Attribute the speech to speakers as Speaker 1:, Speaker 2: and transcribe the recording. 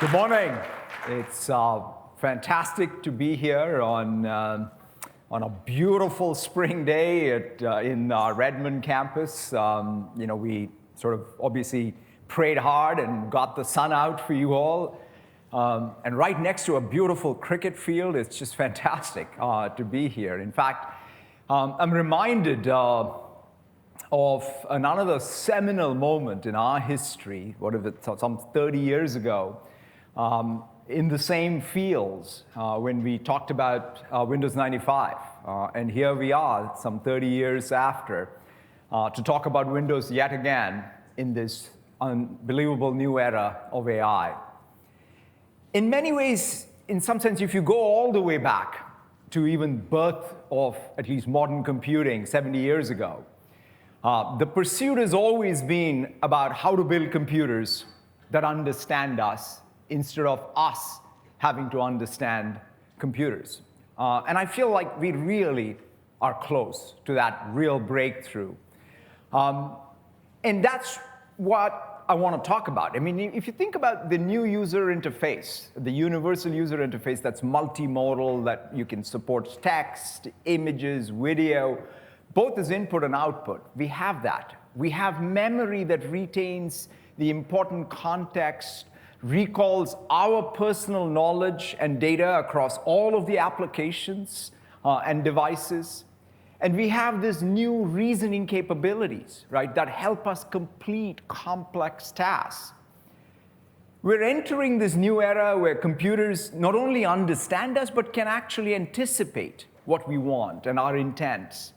Speaker 1: Good morning. It's fantastic to be here on a beautiful spring day in our Redmond campus. We sort of obviously prayed hard and got the sun out for you all. And right next to a beautiful cricket field, it's just fantastic to be here. In fact, I'm reminded of another seminal moment in our history, some 30 years ago, in the same fields when we talked about Windows 95. And here we are, some 30 years after, to talk about Windows yet again in this unbelievable new era of AI. In many ways, in some sense, if you go all the way back to even birth of at least modern computing 70 years ago, the pursuit has always been about how to build computers that understand us instead of us having to understand computers. And I feel like we really are close to that real breakthrough. And that's what I want to talk about. I mean, if you think about the new user interface, the universal user interface that's multimodal, that you can support text, images, video, both as input and output, we have that. We have memory that retains the important context, recalls our personal knowledge and data across all of the applications and devices. And we have these new reasoning capabilities, right, that help us complete complex tasks. We're entering this new era where computers not only understand us, but can actually anticipate what we want and our intents.